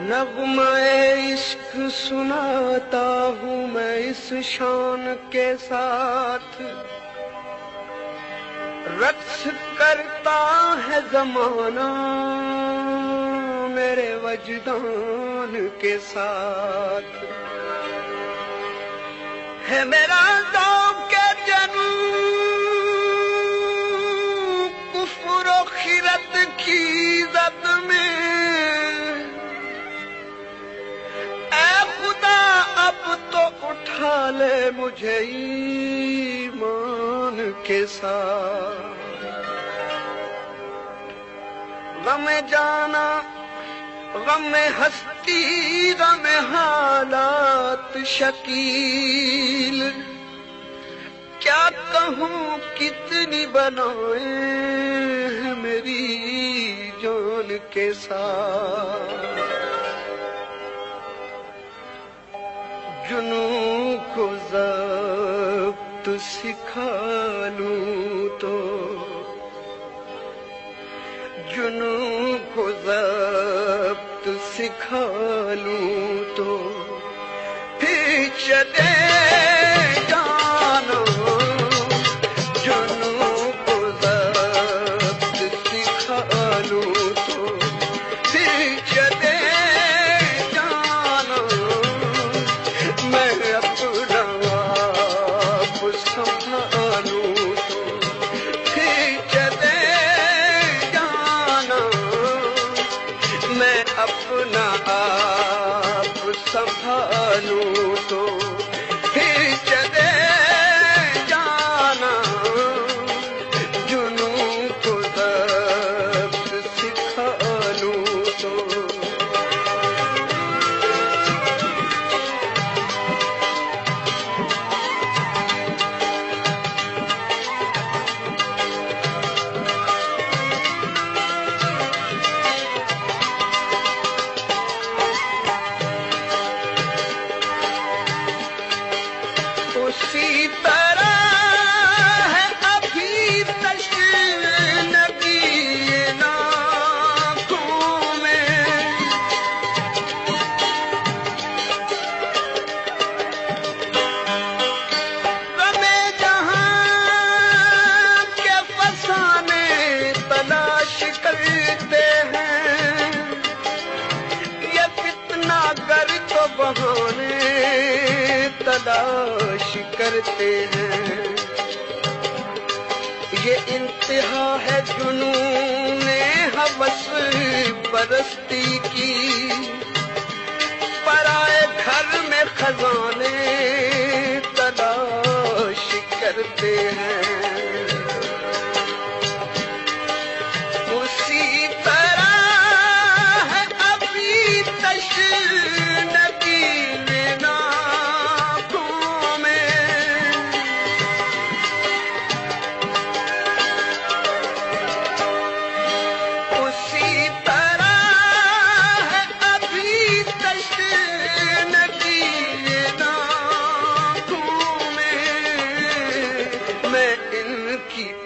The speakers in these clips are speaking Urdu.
نغمہ عشق سناتا ہوں میں اس شان کے ساتھ، رقص کرتا ہے زمانہ میرے وجدان کے ساتھ، ہے میرا ذوق جنوں کفر و خیرت کی زد میں، اے خدا اب تو اٹھا لے مجھے ایمان کے ساتھ، غم جانا غم ہستی غم حالات شکیل، کیا کہوں کتنی بلائیں ہیں میری جان کے ساتھ، جنوں کو ضبط سکھا لوں تو، جنوں کو ضبط سکھا لوں تو پھر چلے جانا، جنوں کو ضبط سکھا لوں تو پھر چلے جانا، میں اپنا آپ سنبھالوں تو پھر چلے میں اپنا آپ سنبھالوں تو پھر چلے جانا، جنوں کو ضبط سکھا لوں تو، اسی طرح ہے ابھی تشنگی آنکھوں میں، غم جہاں کے فسانے تلاش کرتے ہیں، یہ فتنہ گر تو بہانے تلاش کرتے ہیں، یہ انتہا ہے جنون ہوس پرستی کی، پرائے گھر میں خزانے تلاش کرتے ہیں، اسی طرح ہے ابھی تشنگی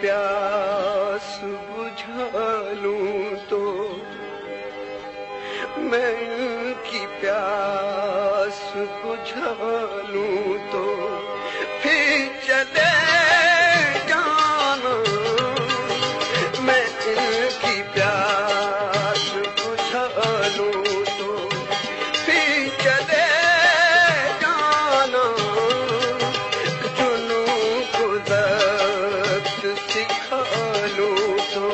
پیاس بجھا لوں تو، میں ان کی پیاس بجھا لوں تو پھر چلے جانا، میں ان کی پیاس بجھا لوں تو پھر چلے جانا، جنوں کو ضبط سکھا لوں تو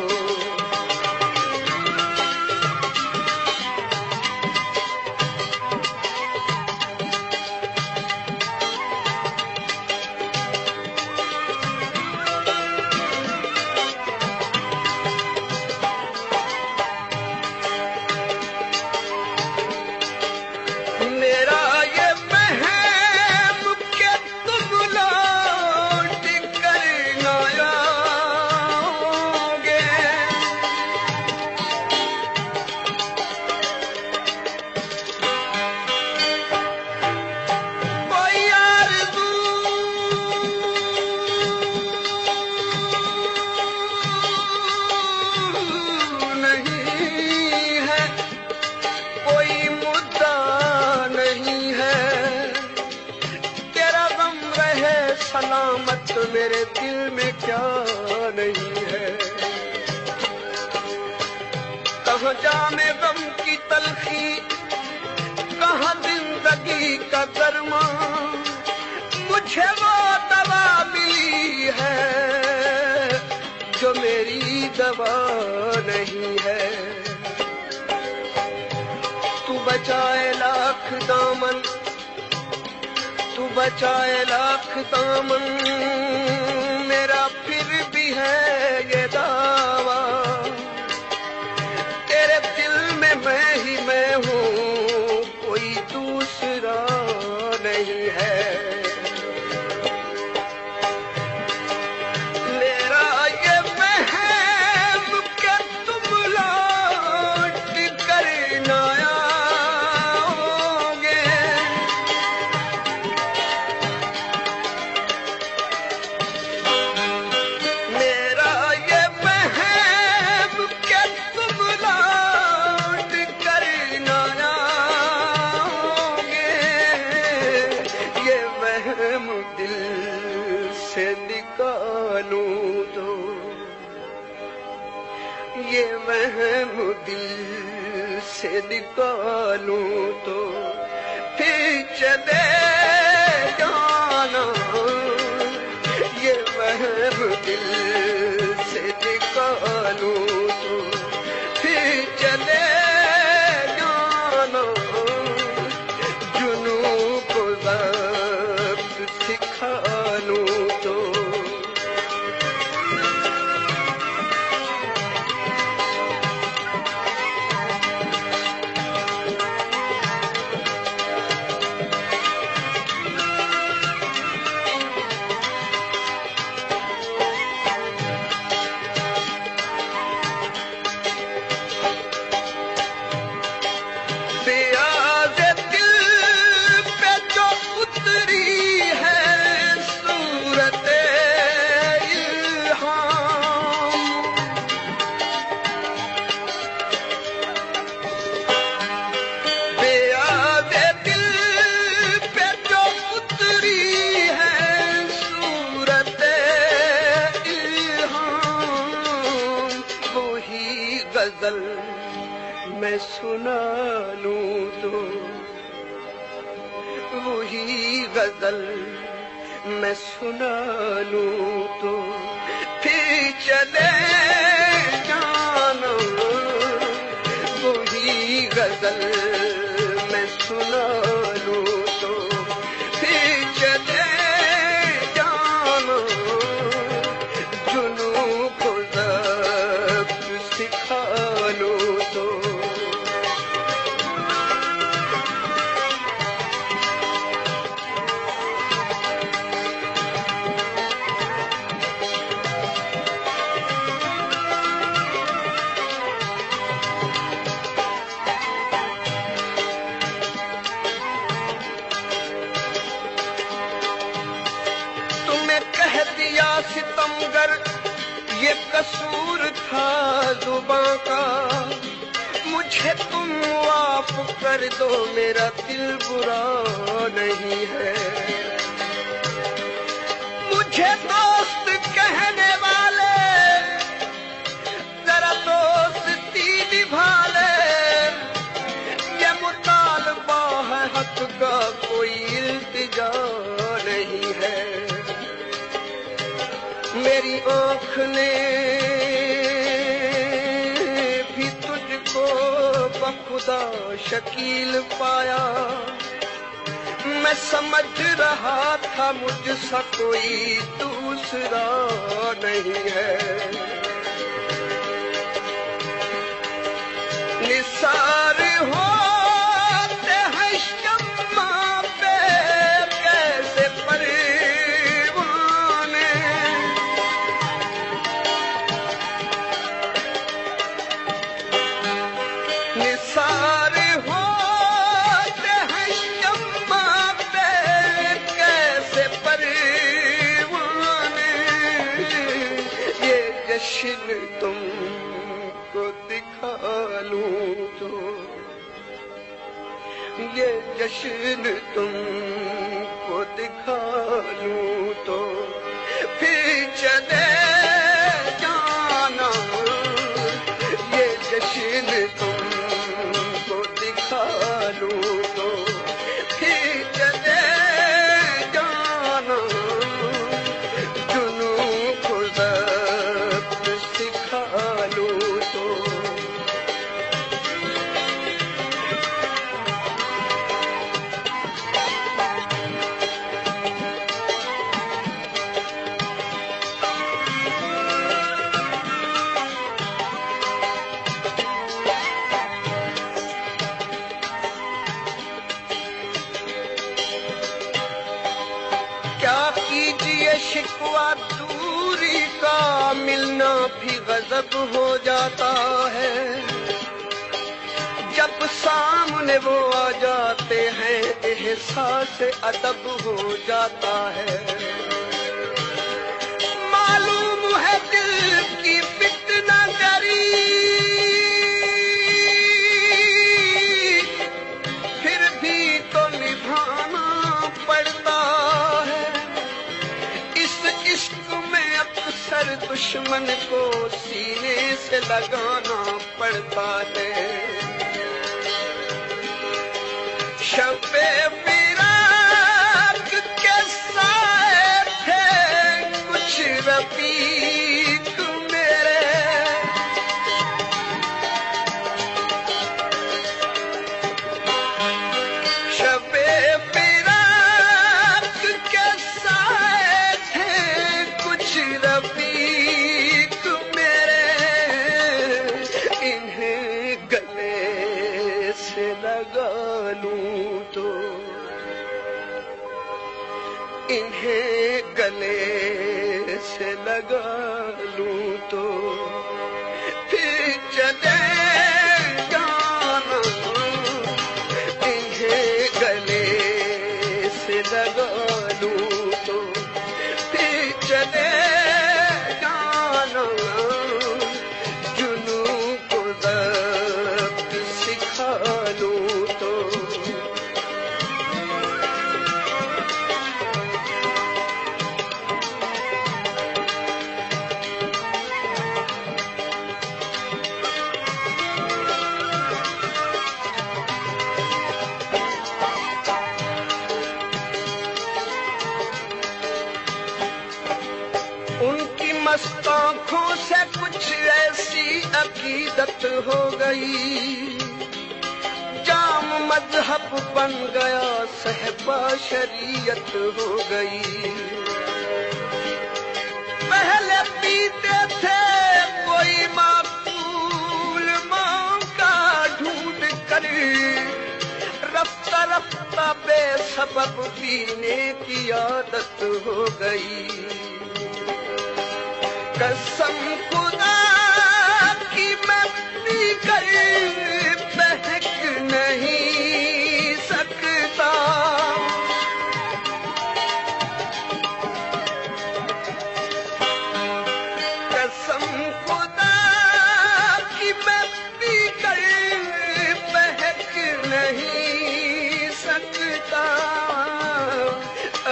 میرے دل میں کیا نہیں ہے. کہاں جانے غم کی تلخی، کہاں زندگی کا گرما، مجھے وہ دوا ملی ہے جو میری دوا نہیں ہے. تو بچائے لاکھ دامن، تو بچائے لاکھ دامن، میرا پھر بھی ہے یہ دعویٰ، تیرے دل میں ہی میں ہوں، کوئی دوسرا نہیں ہے. میرا یہ وہم کہ تم لوٹ کر نہ آؤ گے، میرا یہ وہم کہ تم لوٹ کر نہ آؤ گے، یہ وہم دل سے نکالوں تو، یہ وہم دل سے نکالوں تو پھر چلے جانا، یہ وہم دل سے نکالوں تو پھر چلے جانا، جنوں کو ضبط سکھا لوں تو. بیاض دل پہ جو اتری ہے صورت الہام، بیاض دل پہ جو اتری ہے صورت الہام، وہی غزل میں سنا لوں تو، وہی غزل میں سنا لوں تو پھر چلے جانا، وہی غزل میں سنا لوں تو پھر چلے جانا، جنوں کو ضبط سکھا لوں تو. تمہیں کہہ دیا ستمگر یہ قصور تھا زباں کا، مجھے تم معاف کر دو، میرا دل برا نہیں ہے. مجھے دوست کہنے والے ذرا دوستی نبھا لے، یہ مطالبہ ہے حق کا، کوئی التجا نہیں ہے. میری آنکھ نے بھی تجھ کو بخدا شکیل پایا، میں سمجھ رہا تھا مجھ سا کوئی دوسرا نہیں ہے. نثار ہوتے ہیں شمع پہ کیسے پروانے، نثار ہوتے ہیں شمع پہ کیسے پروانے، یہ جشن تم کو دکھا لوں تو، یہ جشن تم کو دکھا لوں تو پھر چلے جانا، یہ جشن تم کو دکھا لوں تو پھر چلے جانا، جنوں کو ضبط سکھا لوں تو کیا کیجئے شکوہ دوری کا، ملنا بھی غضب ہو جاتا ہے، جب سامنے وہ آ جاتے ہیں احساس ادب ہو جاتا ہے، معلوم ہے دل کی فتنہ گری، پھر بھی تو نبھانا پڑتا ہے، اس عشق میں اکثر دشمن کو سینے سے لگانا پڑتا ہے، شب فراق کے سائے تھے کچھ رفیق میرے، شب فراق کے سائے تھے کچھ رفیق میرے، انہیں گلے سے لگا لوں تو انہیں گلے سے لگا لوں تو پھر چلے جانا، انہیں گلے سے لگا لوں تو پھر چلے جانا، جنوں کو ضبط سکھا لوں تو ان کی مست آنکھوں سے کچھ ایسی عقیدت ہو گئی، جام مذہب بن گیا صحبہ شریعت ہو گئی، پہلے پیتے تھے کوئی معقول موقع ڈھونڈ کر، رفتہ رفتہ بے سبب پینے کی عادت ہو گئی، قسم خدا کی میں پی کر بہک نہیں سکتا، قسم خدا کی میں پی کر بہک نہیں سکتا،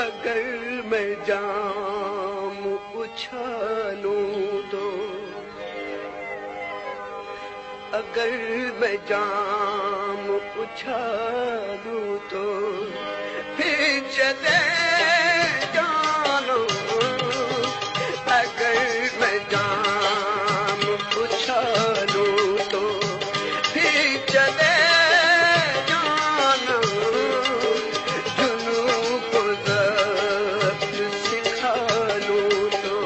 اگر میں جام اچھالوں تو، اگر میں جام اچھالوں تو پھر چلے جانا، اگر میں جام اچھالوں تو پھر چلے جانا، جنوں کو ضبط سکھا لوں تو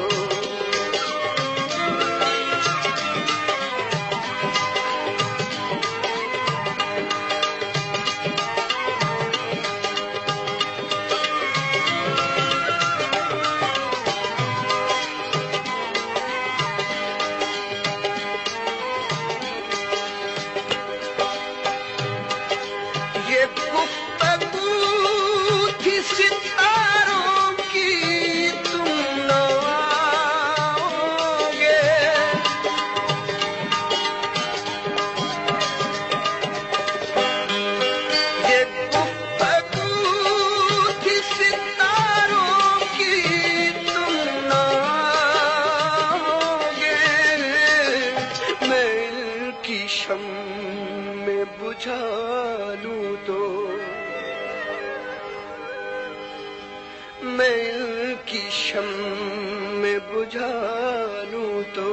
میں ان کی شمع بجھا لوں تو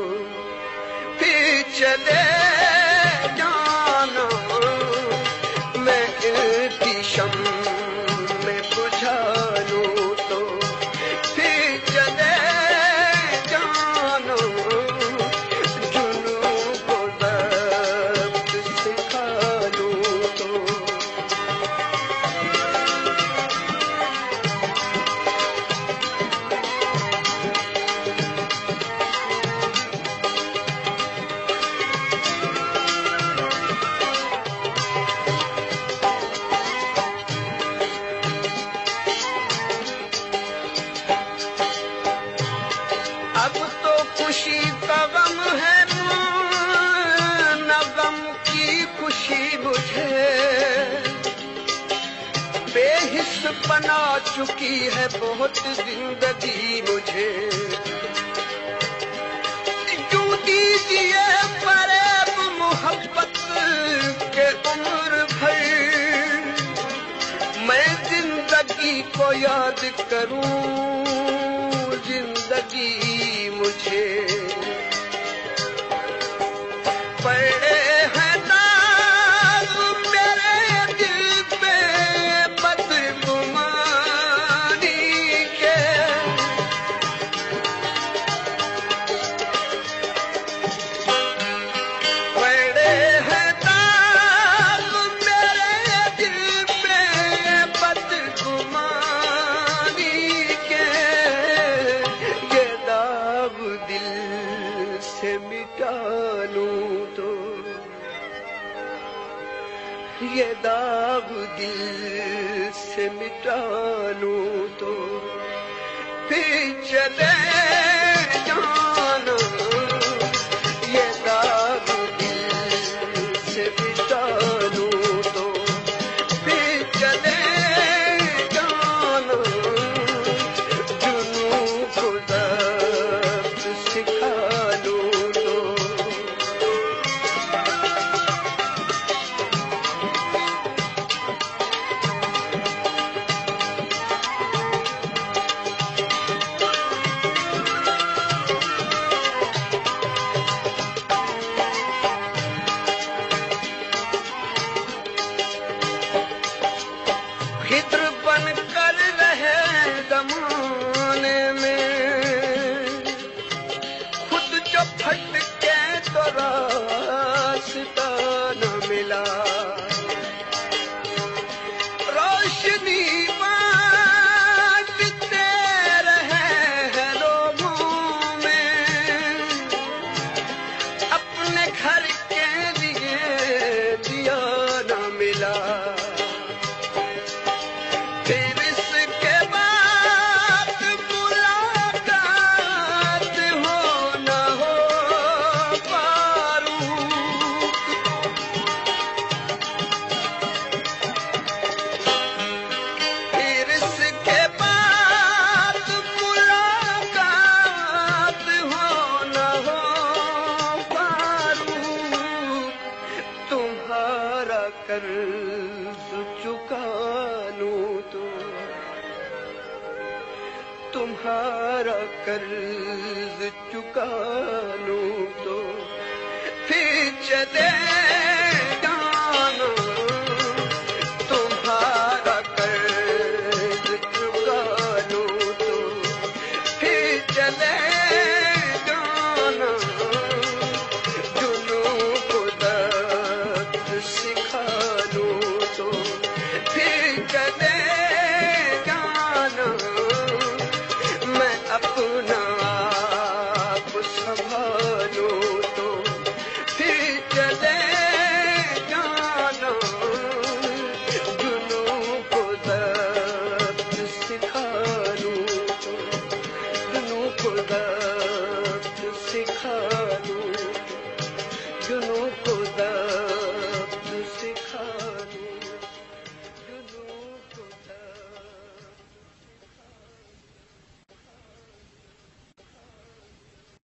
پھر چلے جانا، میں ان کی شمع بجھا لوں تو پھر چلے جانا، جنوں کو ضبط سکھا لوں تو اب تو خوشی کا غم ہے، نہ غم کی خوشی مجھے، بے حس بنا چکی ہے بہت زندگی مجھے، جو دیجیے فریب محبت کے عمر بھر، میں زندگی کو یاد کروں، زندگی مجھے پڑے ہیں داغ میرے دل پہ بدگمانی کے، پڑے ہیں داغ میرے دل پہ بدگمانی کے، یہ داغ دل سے مٹا لوں تو، یہ داغ دل سے مٹا لوں تو پھر چلے جانا، یہ داغ دل سے مٹا لوں تو پھر چلے جانا، جنوں کو ضبط سکھا لوں تو خضر بن کر رہے زمانے میں، خود جو پھٹ کے تو راستہ نہ ملا، روشنی بانٹتے رہے ہیں لوگوں میں، اپنے گھر کے لیے دیا نہ ملا، پھر اس کے بعد ملاقات ہو نہ ہو فاروق، پھر اس کے بعد ملاقات ہو نہ ہو فاروق، تمہارا قرض چکا لوں تو، تمہارا قرض چکا لوں تو پھر چلے جانا، تمہارا قرض چکا لوں تو پھر چلے جانا، جنوں کو ضبط سکھا لوں تو پھر چلے